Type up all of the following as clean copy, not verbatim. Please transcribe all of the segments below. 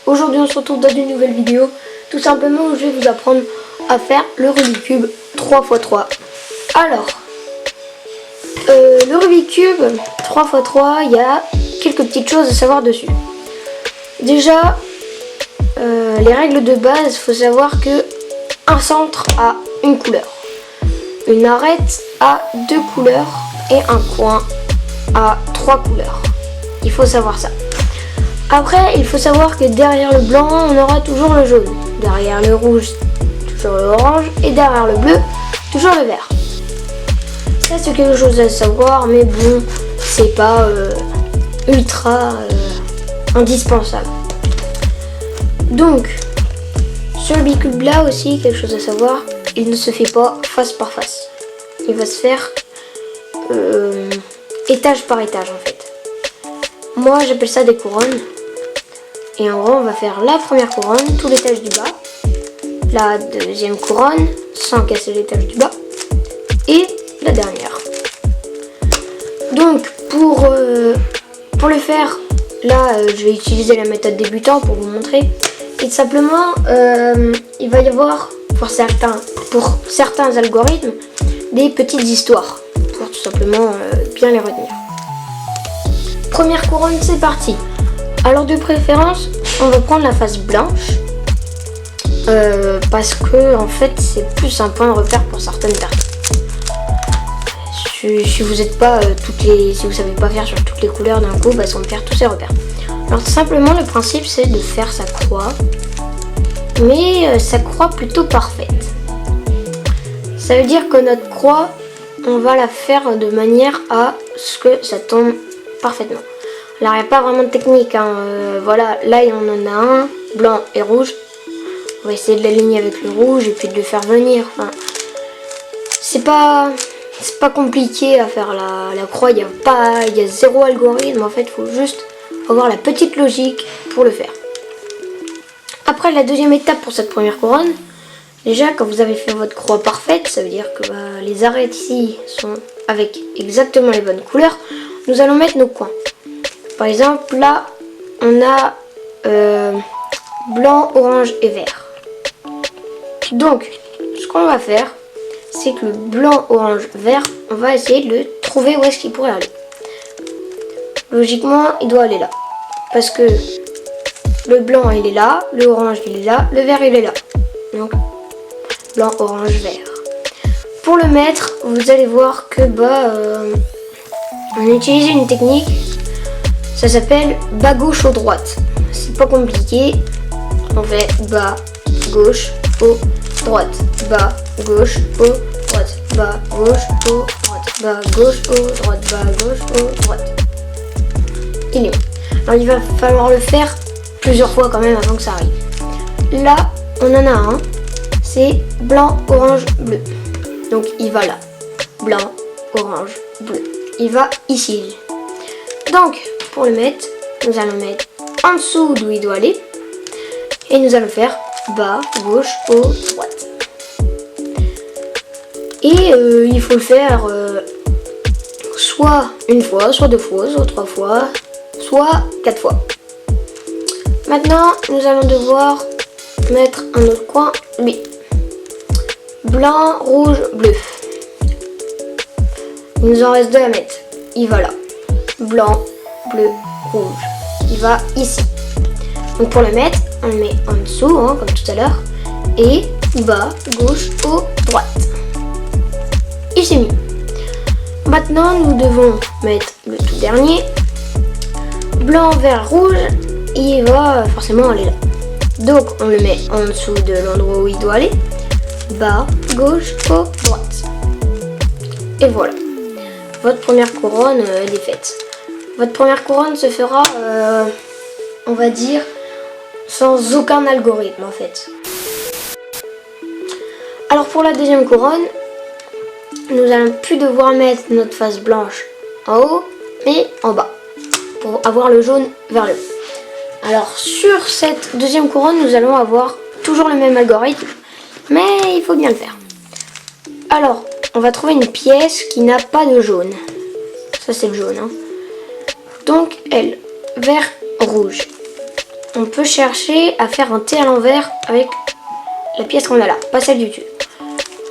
Aujourd'hui on se retrouve dans une nouvelle vidéo. Tout simplement où je vais vous apprendre à faire le Rubik's Cube 3×3. Alors, le Rubik's Cube 3×3, il y a quelques petites choses à savoir dessus. Déjà, les règles de base, il faut savoir que un centre a une couleur, une arête a 2 couleurs et un coin a 3 couleurs. Il faut savoir ça. Après, il faut savoir que derrière le blanc, on aura toujours le jaune. Derrière le rouge, toujours le orange. Et derrière le bleu, toujours le vert. Ça, c'est quelque chose à savoir, mais bon, c'est pas ultra indispensable. Donc, sur le Rubik's Cube là aussi, quelque chose à savoir, il ne se fait pas face par face. Il va se faire étage par étage en fait. Moi, j'appelle ça des couronnes. Et en gros, on va faire la première couronne, tout l'étage du bas, la deuxième couronne, sans casser l'étage du bas, et la dernière. Donc, pour le faire, là, je vais utiliser la méthode débutant pour vous montrer. Et tout simplement, il va y avoir, pour certains algorithmes, des petites histoires, pour tout simplement bien les retenir. Première couronne, c'est parti. Alors de préférence, on va prendre la face blanche parce que en fait c'est plus un point de repère pour certaines personnes. Si vous n'êtes pas si vous savez pas faire sur toutes les couleurs d'un coup, ça va faire tous ces repères. Alors tout simplement le principe c'est de faire sa croix, mais sa croix plutôt parfaite. Ça veut dire que notre croix, on va la faire de manière à ce que ça tombe parfaitement. Alors il n'y a pas vraiment de technique, hein. Voilà, là on en a un, blanc et rouge. On va essayer de l'aligner avec le rouge et puis de le faire venir. Enfin, c'est pas compliqué à faire la croix, il y a zéro algorithme en fait, il faut juste avoir la petite logique pour le faire. Après la deuxième étape pour cette première couronne, déjà quand vous avez fait votre croix parfaite, ça veut dire que les arêtes ici sont avec exactement les bonnes couleurs, nous allons mettre nos coins. Par exemple, là, on a blanc, orange et vert. Donc, ce qu'on va faire, c'est que le blanc, orange, vert, on va essayer de le trouver où est-ce qu'il pourrait aller. Logiquement, il doit aller là. Parce que le blanc, il est là, le orange, il est là, le vert, il est là. Donc, blanc, orange, vert. Pour le mettre, vous allez voir que on utilise une technique. Ça s'appelle bas gauche haut droite. C'est pas compliqué. On fait bas gauche haut droite, bas gauche haut droite, bas gauche haut droite, bas gauche haut droite, bas gauche haut droite. Il est bon. Alors il va falloir le faire plusieurs fois quand même avant que ça arrive. Là, on en a un. C'est blanc, orange, bleu. Donc il va là. Blanc, orange, bleu. Il va ici. Donc, pour le mettre, nous allons mettre en dessous d'où il doit aller. Et nous allons faire bas, gauche, haut, droite. Et il faut le faire soit une fois, soit 2 fois, soit 3 fois, soit 4 fois. Maintenant, nous allons devoir mettre un autre coin, lui. Blanc, rouge, bleu. Il nous en reste 2 à mettre. Il va là. Blanc, bleu, rouge. Il va ici. Donc pour le mettre, on le met en dessous, hein, comme tout à l'heure. Et bas, gauche, haut, droite. Il s'est mis. Maintenant, nous devons mettre le tout dernier. Blanc, vert, rouge. Il va forcément aller là. Donc on le met en dessous de l'endroit où il doit aller. Bas, gauche, haut, droite. Et voilà. Votre première couronne elle est faite. Votre première couronne se fera, on va dire, sans aucun algorithme en fait. Alors pour la deuxième couronne, nous allons plus devoir mettre notre face blanche en haut, mais en bas, pour avoir le jaune vers le haut. Alors sur cette deuxième couronne, nous allons avoir toujours le même algorithme, mais il faut bien le faire. Alors, on va trouver une pièce qui n'a pas de jaune. Ça c'est le jaune, hein. Donc elle, vert, rouge. on peut chercher à faire un T à l'envers avec la pièce qu'on a là, pas celle du dessus.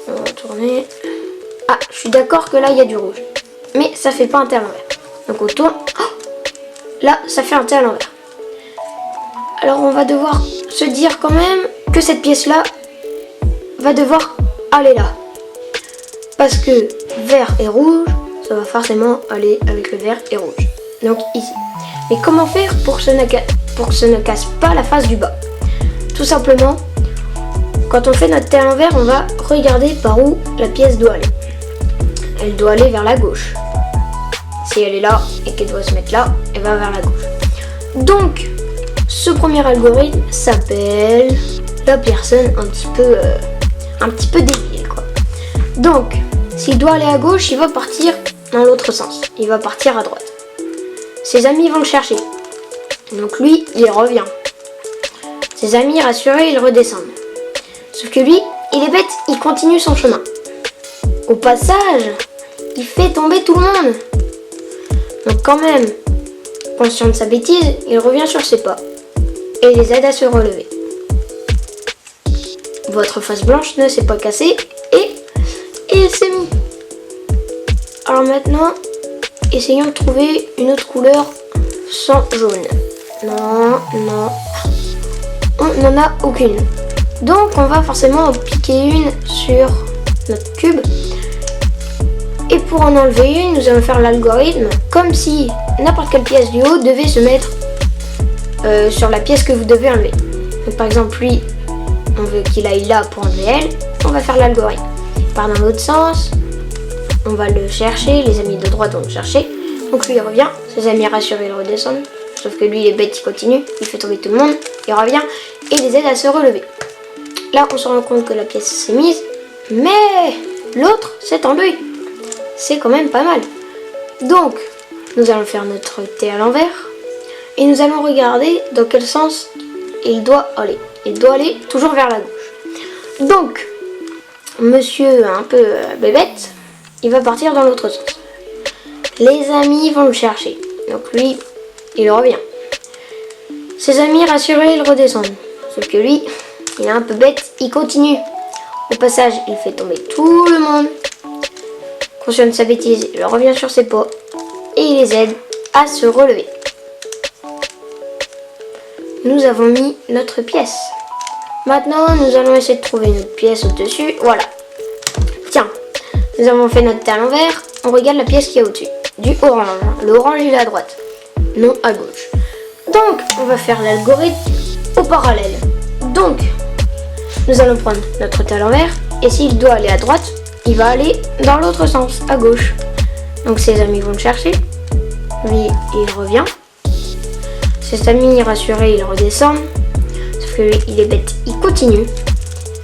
On va tourner. Ah, je suis d'accord que là il y a du rouge, mais ça fait pas un T à l'envers. Donc on tourne. Oh, là, ça fait un T à l'envers. Alors on va devoir se dire quand même que cette pièce là va devoir aller là. Parce que vert et rouge, ça va forcément aller avec le vert et rouge. Donc ici. Mais comment faire pour que ce ne casse pas la face du bas? Tout simplement, quand on fait notre T à l'envers, on va regarder par où la pièce doit aller. Elle doit aller vers la gauche. Si elle est là et qu'elle doit se mettre là, elle va vers la gauche. Donc, ce premier algorithme s'appelle la personne un petit peu déviée, quoi. Donc, s'il doit aller à gauche, il va partir dans l'autre sens. Il va partir à droite. Ses amis vont le chercher. Donc lui, il revient. Ses amis rassurés, ils redescendent. Sauf que lui, il est bête, il continue son chemin. Au passage, il fait tomber tout le monde. Donc quand même, conscient de sa bêtise, il revient sur ses pas et les aide à se relever. Votre face blanche ne s'est pas cassée et il s'est mis. Alors maintenant, essayons de trouver une autre couleur sans jaune. Non, on n'en a aucune. Donc on va forcément en piquer une sur notre cube. Et pour en enlever une, nous allons faire l'algorithme comme si n'importe quelle pièce du haut devait se mettre sur la pièce que vous devez enlever. Donc, par exemple, lui, on veut qu'il aille là pour enlever elle. On va faire l'algorithme. Il part dans l'autre sens. On va le chercher. Les amis de droite vont le chercher. Donc lui, il revient. Ses amis rassurés, ils redescendent. Sauf que lui, il est bête, il continue. Il fait tomber tout le monde. Il revient et les aide à se relever. Là, on se rend compte que la pièce s'est mise. Mais l'autre s'est enlevé. C'est quand même pas mal. Donc, nous allons faire notre T à l'envers. Et nous allons regarder dans quel sens il doit aller. Il doit aller toujours vers la gauche. Donc, monsieur un peu bébête, il va partir dans l'autre sens. Les amis vont le chercher. Donc lui, il revient. Ses amis rassurés, ils redescendent. Sauf que lui, il est un peu bête, il continue. Au passage, il fait tomber tout le monde. Conscient de sa bêtise, il revient sur ses pas et il les aide à se relever. Nous avons mis notre pièce. Maintenant, nous allons essayer de trouver notre pièce au-dessus. Voilà. Tiens, nous avons fait notre T à l'envers. On regarde la pièce qui est au-dessus. Du orange. Le orange, il est à droite, non à gauche. Donc, on va faire l'algorithme au parallèle. Donc, nous allons prendre notre T à l'envers. Et s'il doit aller à droite, il va aller dans l'autre sens, à gauche. Donc ses amis vont le chercher. Lui, il revient. Ses amis rassurés, ils redescendent. Sauf que lui, il est bête, il continue.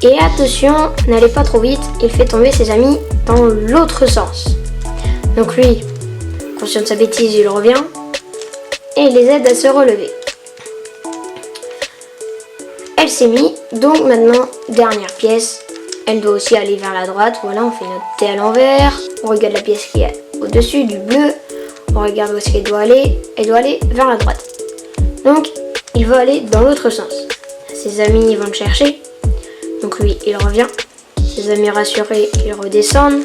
Et attention, n'allez pas trop vite, il fait tomber ses amis dans l'autre sens. Donc lui, conscient de sa bêtise, il revient. Et il les aide à se relever. Elle s'est mise, donc maintenant, dernière pièce. Elle doit aussi aller vers la droite. Voilà, on fait notre T à l'envers. On regarde la pièce qui est au-dessus du bleu. On regarde où est-ce qu'elle doit aller. Elle doit aller vers la droite. Donc, il va aller dans l'autre sens. Ses amis vont le chercher. Donc lui, il revient. Ses amis rassurés, ils redescendent.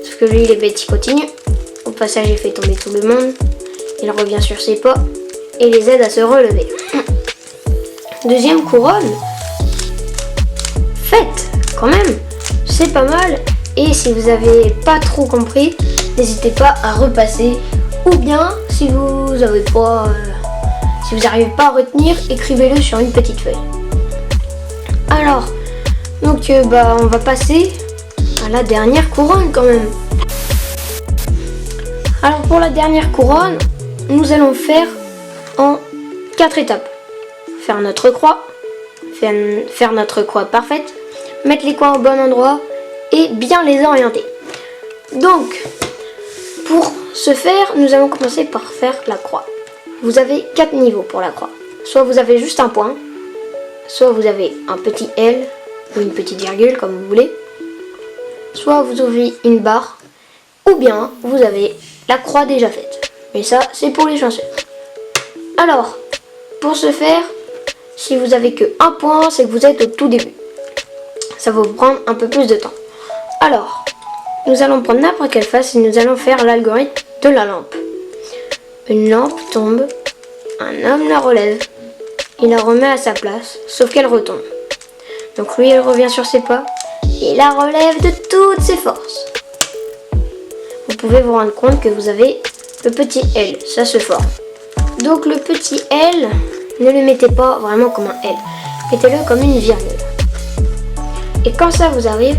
Sauf que lui, il est bête, il continue. Au passage, il fait tomber tout le monde. Il revient sur ses pas et les aide à se relever. Deuxième couronne. Faite quand même, c'est pas mal. Et si vous avez pas trop compris, n'hésitez pas à repasser. Ou bien, si vous n'arrivez pas à retenir, écrivez-le sur une petite feuille. Alors, donc on va passer à la dernière couronne quand même. Alors pour la dernière couronne, nous allons faire en 4 étapes. Faire notre croix, faire notre croix parfaite, mettre les coins au bon endroit et bien les orienter. Donc, pour ce faire, nous allons commencer par faire la croix. Vous avez 4 niveaux pour la croix. Soit vous avez juste un point, soit vous avez un petit L ou une petite virgule comme vous voulez, soit vous avez une barre, ou bien vous avez la croix déjà faite. Mais ça, c'est pour les chanceux. Alors, pour ce faire, Si vous avez que un point, c'est que vous êtes au tout début. Ça va vous prendre un peu plus de temps. Alors, nous allons prendre n'importe quelle face et nous allons faire l'algorithme de la lampe. Une lampe tombe, un homme la relève, il la remet à sa place, sauf qu'elle retombe. Donc lui, il revient sur ses pas et la relève de toutes ses forces. Vous pouvez vous rendre compte que vous avez le petit L, ça se forme. Donc le petit L, ne le mettez pas vraiment comme un L, mettez-le comme une virgule. Et quand ça vous arrive,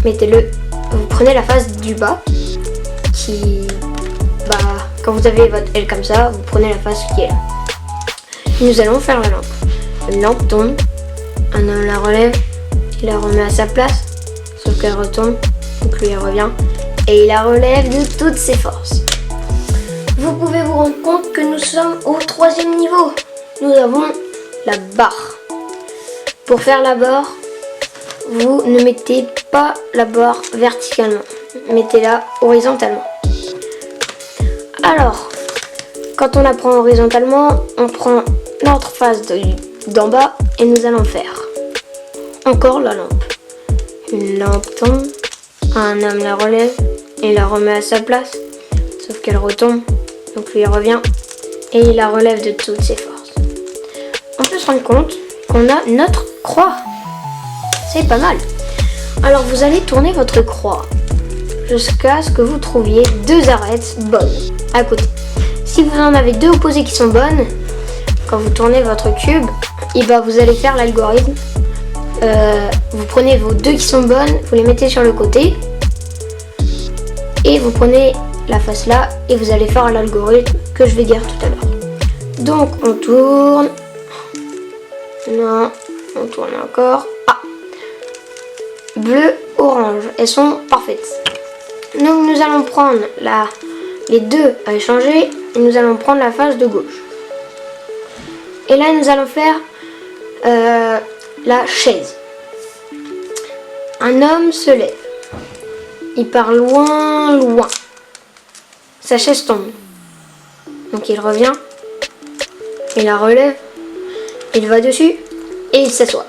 mettez-le, vous prenez la face du bas, quand vous avez votre L comme ça, vous prenez la face qui est là. Et nous allons faire la lampe. Une lampe tombe, un homme la relève, il la remet à sa place, sauf qu'elle retombe, donc lui il revient, et il la relève de toutes ses forces. Vous pouvez vous rendre compte que nous sommes au 3e niveau. Nous avons la barre. Pour faire la barre, vous ne mettez pas la barre verticalement, mettez-la horizontalement. Alors, quand on la prend horizontalement, on prend notre face d'en bas et nous allons faire encore la lampe. Une lampe tombe, un homme la relève et la remet à sa place, sauf qu'elle retombe, donc lui il revient et il la relève de toutes ses forces. On peut se rendre compte qu'on a notre croix. C'est pas mal. Alors vous allez tourner votre croix jusqu'à ce que vous trouviez 2 arêtes bonnes à côté. Si vous en avez 2 opposées qui sont bonnes, quand vous tournez votre cube, et vous allez faire l'algorithme. Vous prenez vos 2 qui sont bonnes, vous les mettez sur le côté et vous prenez la face là et vous allez faire l'algorithme que je vais dire tout à l'heure. Donc on tourne. Non, on tourne encore. Ah, bleu, orange, elles sont parfaites. Donc nous allons prendre les 2 à échanger et nous allons prendre la face de gauche. Et là nous allons faire la chaise. Un homme se lève. Il part loin, loin. Sa chaise tombe. Donc il revient. Il la relève. Il va dessus et il s'assoit.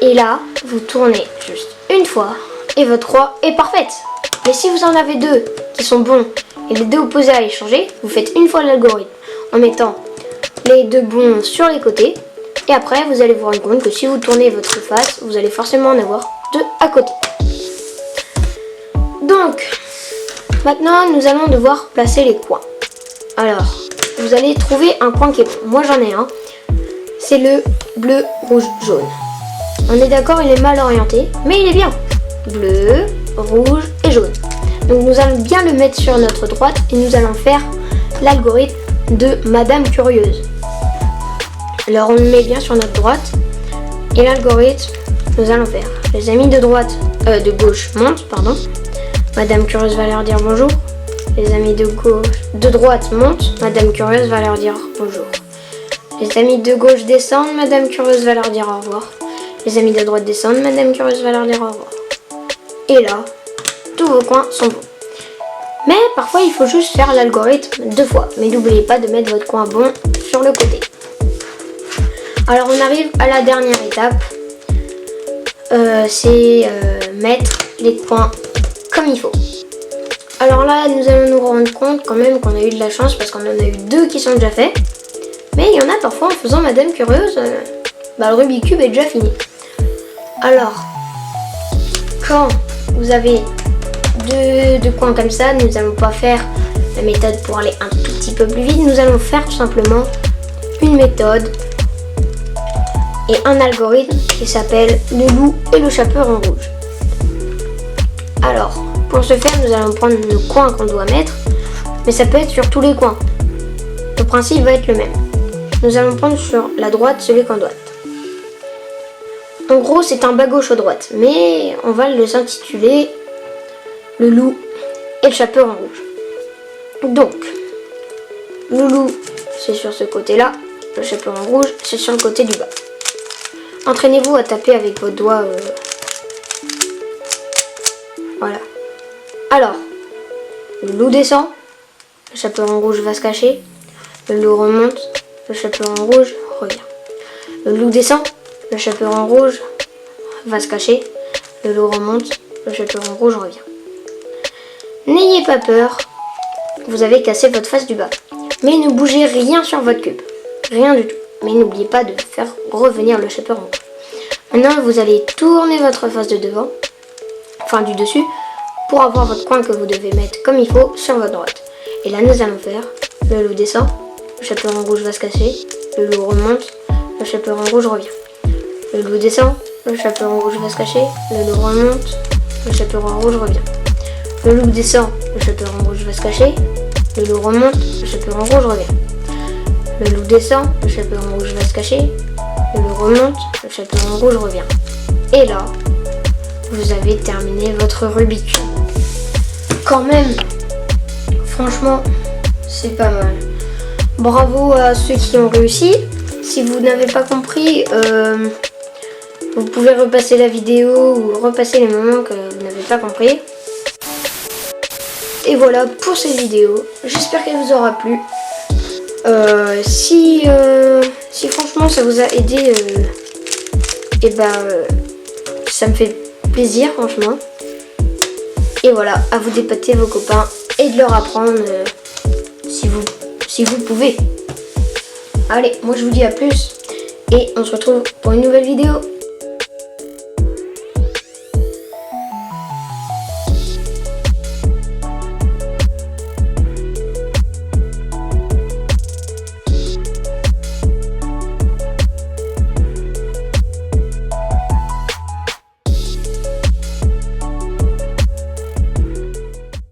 Et là, vous tournez juste une fois et votre croix est parfaite. Mais si vous en avez 2 qui sont bons et les 2 opposés à échanger, vous faites une fois l'algorithme en mettant les 2 bons sur les côtés. Et après, vous allez vous rendre compte que si vous tournez votre face, vous allez forcément en avoir 2 à côté. Donc, maintenant, nous allons devoir placer les coins. Alors, vous allez trouver un coin qui est bon. Moi, j'en ai un. C'est le bleu, rouge, jaune. On est d'accord, il est mal orienté, mais il est bien. Bleu, rouge et jaune. Donc, nous allons bien le mettre sur notre droite et nous allons faire l'algorithme de Madame Curieuse. Alors on le met bien sur notre droite et l'algorithme, nous allons faire les amis de gauche montent, pardon. Madame Curieuse va leur dire bonjour. Les amis de droite montent, Madame Curieuse va leur dire bonjour. Les amis de gauche descendent, Madame Curieuse va leur dire au revoir. Les amis de droite descendent, Madame Curieuse va leur dire au revoir. Et là, tous vos coins sont bons. Mais parfois il faut juste faire l'algorithme 2 fois. Mais n'oubliez pas de mettre votre coin bon sur le côté. Alors on arrive à la dernière étape, c'est mettre les coins comme il faut. Alors là nous allons nous rendre compte quand même qu'on a eu de la chance parce qu'on en a eu 2 qui sont déjà faits. Mais il y en a parfois en faisant Madame Curieuse, le Rubik's Cube est déjà fini. Alors, quand vous avez 2 coins comme ça, nous n'allons pas faire la méthode pour aller un tout petit peu plus vite, nous allons faire tout simplement une méthode et un algorithme qui s'appelle le loup et le chaperon rouge. Alors, pour ce faire, nous allons prendre le coin qu'on doit mettre, mais ça peut être sur tous les coins. Le principe va être le même. Nous allons prendre sur la droite celui qu'on doit. En gros, c'est un bas gauche à droite, mais on va les intituler le loup et le chaperon rouge. Donc, le loup, c'est sur ce côté-là, le chaperon rouge, c'est sur le côté du bas. Entraînez-vous à taper avec vos doigts. Voilà. Alors, le loup descend, le chaperon rouge va se cacher, le loup remonte, le chaperon rouge revient. Le loup descend, le chaperon rouge va se cacher, le loup remonte, le chaperon rouge revient. N'ayez pas peur, vous avez cassé votre face du bas. Mais ne bougez rien sur votre cube, rien du tout. Mais n'oubliez pas de faire revenir le chaperon rouge. Maintenant, vous allez tourner votre face de devant, enfin du dessus, pour avoir votre coin que vous devez mettre comme il faut sur votre droite. Et là, nous allons faire, le loup descend, le chaperon rouge va se cacher, le loup remonte, le chaperon rouge revient. Le loup descend, le chaperon rouge va se cacher, le loup remonte, le chaperon rouge revient. Le loup descend, le chaperon rouge va se cacher, le loup remonte, le chaperon rouge revient. Le loup descend, le chaperon rouge va se cacher, le loup remonte, le chaperon rouge revient. Et là, vous avez terminé votre Rubik's Cube. Quand même, franchement, c'est pas mal. Bravo à ceux qui ont réussi. Si vous n'avez pas compris, vous pouvez repasser la vidéo ou repasser les moments que vous n'avez pas compris. Et voilà pour cette vidéo. J'espère qu'elle vous aura plu. Si franchement ça vous a aidé, ça me fait plaisir franchement. Et voilà, à vous d'épater vos copains et de leur apprendre si vous pouvez. Allez, moi je vous dis à plus et on se retrouve pour une nouvelle vidéo.